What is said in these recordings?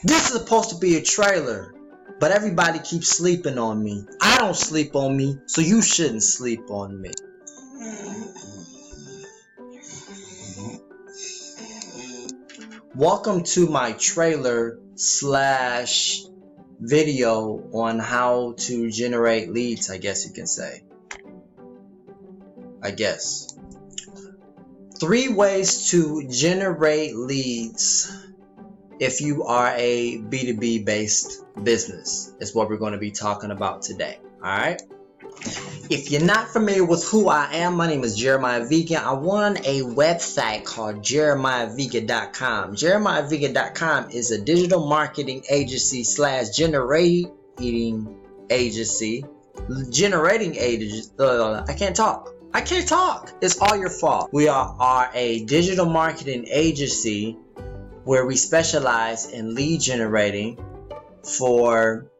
This is supposed to be a trailer, but everybody keeps sleeping on me. I don't sleep on me, so you shouldn't sleep on me. Welcome to my trailer slash video on how to generate leads, I guess you can say. 3 ways to generate leads if you are a B2B based business is what we're going to be talking about today. Alright? If you're not familiar with who I am, my name is Jeremiah Vegan. I run a website called jeremiahvegan.com. Jeremiahvegan.com is a digital marketing agency slash generating agency. I can't talk. It's all your fault. We are a digital marketing agency where we specialize in lead generating for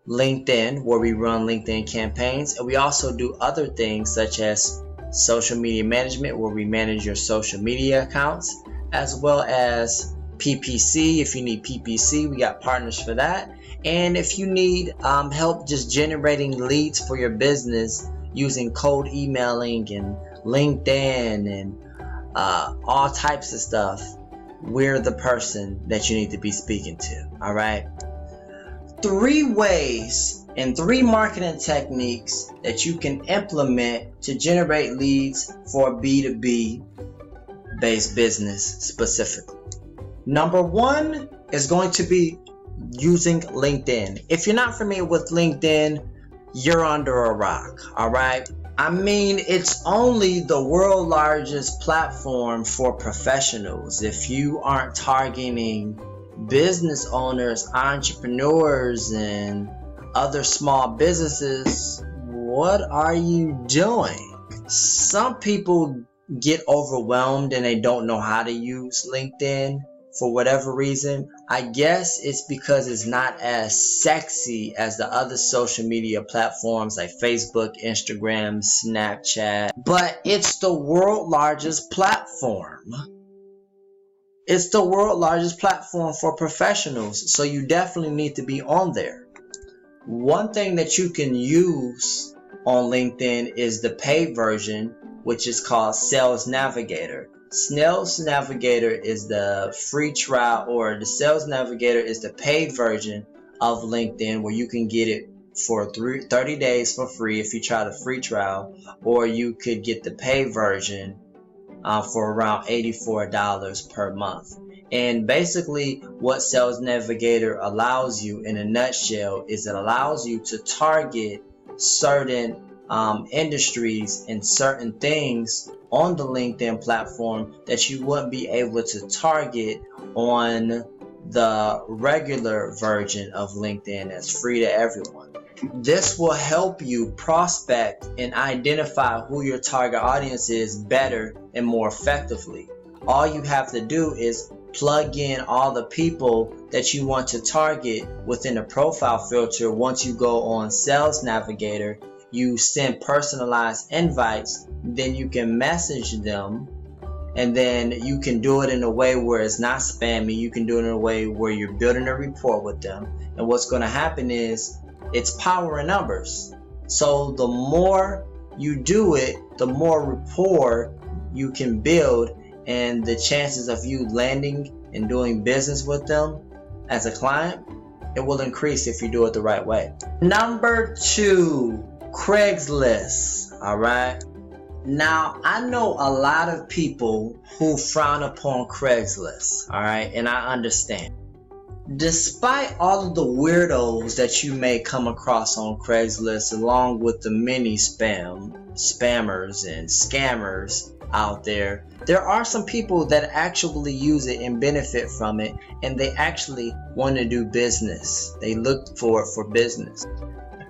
LinkedIn, where we run LinkedIn campaigns, and we also do other things such as social media management, where we manage your social media accounts, as well as PPC. If you need PPC, we got partners for that. And if you need help just generating leads for your business using cold emailing and LinkedIn and all types of stuff, we're the person that you need to be speaking to. All right. 3 ways and 3 marketing techniques that you can implement to generate leads for a B2B based business specifically. Number 1 is going to be using LinkedIn. If you're not familiar with LinkedIn, you're under a rock. All right. I mean, it's only the world's largest platform for professionals. If you aren't targeting business owners, entrepreneurs, and other small businesses, what are you doing? Some people get overwhelmed and they don't know how to use LinkedIn for whatever reason. I guess it's because it's not as sexy as the other social media platforms like Facebook, Instagram, Snapchat, but it's the world's largest platform. It's the world's largest platform for professionals, so you definitely need to be on there. One thing that you can use on LinkedIn is the paid version, which is called Sales Navigator. Sales Navigator is the free trial, or the Sales Navigator is the paid version of LinkedIn, where you can get it for 30 days for free if you try the free trial, or you could get the paid version for around $84 per month. And basically what Sales Navigator allows you in a nutshell is it allows you to target certain industries and certain things on the LinkedIn platform that you wouldn't be able to target on the regular version of LinkedIn that's free to everyone. This will help you prospect and identify who your target audience is better and more effectively. All you have to do is plug in all the people that you want to target within a profile filter. Once you go on Sales Navigator, you send personalized invites, then you can message them, and then you can do it in a way where it's not spammy. You can do it in a way where you're building a rapport with them, and what's going to happen is it's power in numbers. So the more you do it, the more rapport you can build, and the chances of you landing and doing business with them as a client, it will increase if you do it the right way. Number 2, Craigslist. All right. Now, I know a lot of people who frown upon Craigslist. All right. And I understand. Despite all of the weirdos that you may come across on Craigslist, along with the many spammers and scammers out there, there are some people that actually use it and benefit from it, and they actually want to do business. They look for it for business.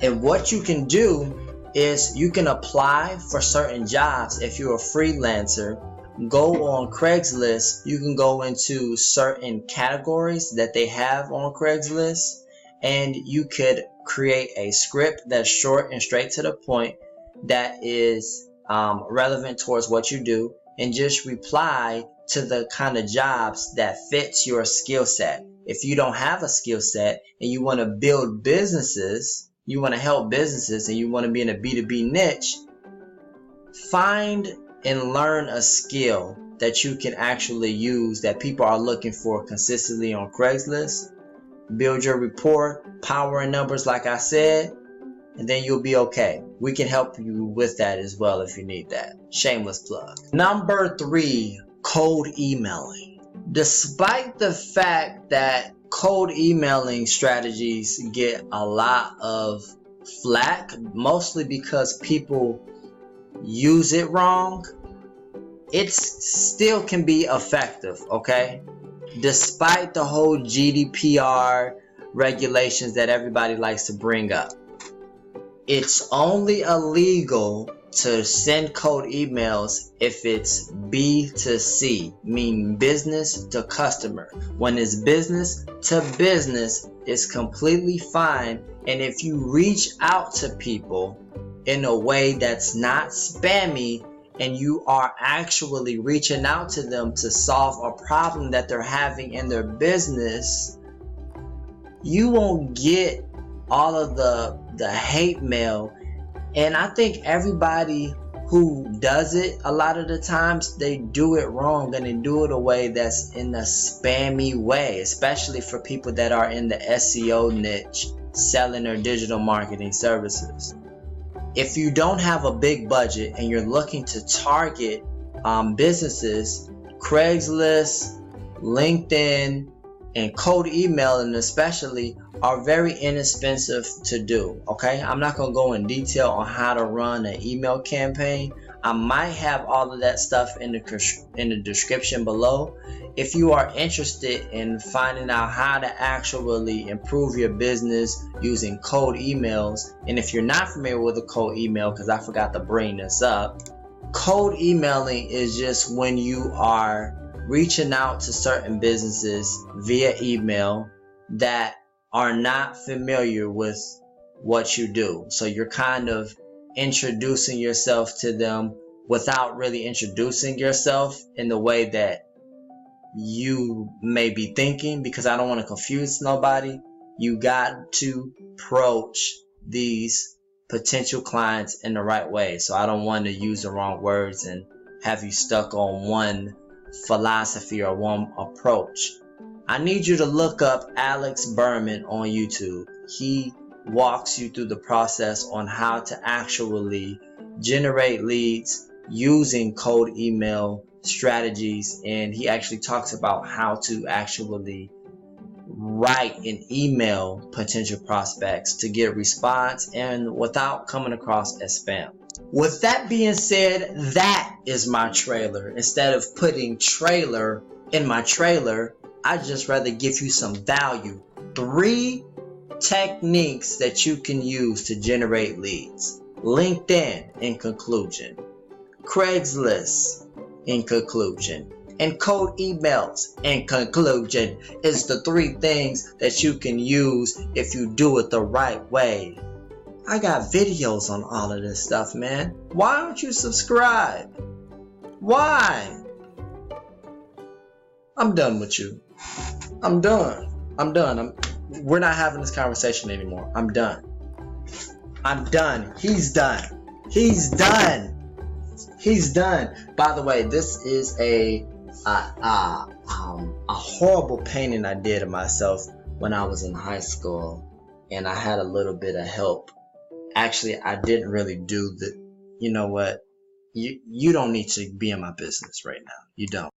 And what you can do is you can apply for certain jobs. If you're a freelancer, go on Craigslist. You can go into certain categories that they have on Craigslist, and you could create a script that's short and straight to the point that is relevant towards what you do, and just reply to the kind of jobs that fits your skill set. If you don't have a skill set and you want to build businesses, you want to help businesses, and you want to be in a B2B niche, find and learn a skill that you can actually use that people are looking for consistently on Craigslist. Build your rapport, power in numbers like I said, and then you'll be okay. We can help you with that as well if you need that. Shameless plug. Number 3, cold emailing. Despite the fact that cold emailing strategies get a lot of flack, mostly because people use it wrong, it still can be effective, okay? Despite the whole GDPR regulations that everybody likes to bring up. It's only illegal to send cold emails if it's B2C, meaning business to customer. When it's business to business, it's completely fine. And if you reach out to people in a way that's not spammy, and you are actually reaching out to them to solve a problem that they're having in their business, you won't get all of the hate mail. And I think everybody who does it, a lot of the times they do it wrong, and they do it a way that's in a spammy way, especially for people that are in the SEO niche selling their digital marketing services. If you don't have a big budget and you're looking to target businesses, Craigslist, LinkedIn, and cold emailing especially are very inexpensive to do, okay? I'm not going to go in detail on how to run an email campaign. I might have all of that stuff in the description below. If you are interested in finding out how to actually improve your business using cold emails, and if you're not familiar with a cold email, because I forgot to bring this up, cold emailing is just when you are reaching out to certain businesses via email that are not familiar with what you do. So you're kind of introducing yourself to them without really introducing yourself in the way that you may be thinking, because I don't want to confuse nobody. You got to approach these potential clients in the right way. So I don't want to use the wrong words and have you stuck on one philosophy or one approach. I need you to look up Alex Berman on YouTube. He walks you through the process on how to actually generate leads using cold email strategies, and he actually talks about how to actually write and email potential prospects to get response and without coming across as spam. With that being said, that is my trailer. Instead of putting trailer in my trailer, I'd just rather give you some value. 3 techniques that you can use to generate leads. LinkedIn in conclusion, Craigslist in conclusion, and cold emails in conclusion is the 3 things that you can use if you do it the right way. I got videos on all of this stuff, man. Why don't you subscribe? Why? I'm done with you. I'm done. We're not having this conversation anymore. I'm done. He's done. By the way, this is a horrible painting I did of myself when I was in high school, and I had a little bit of help. Actually, I didn't really do the. You know what? You don't need to be in my business right now. You don't.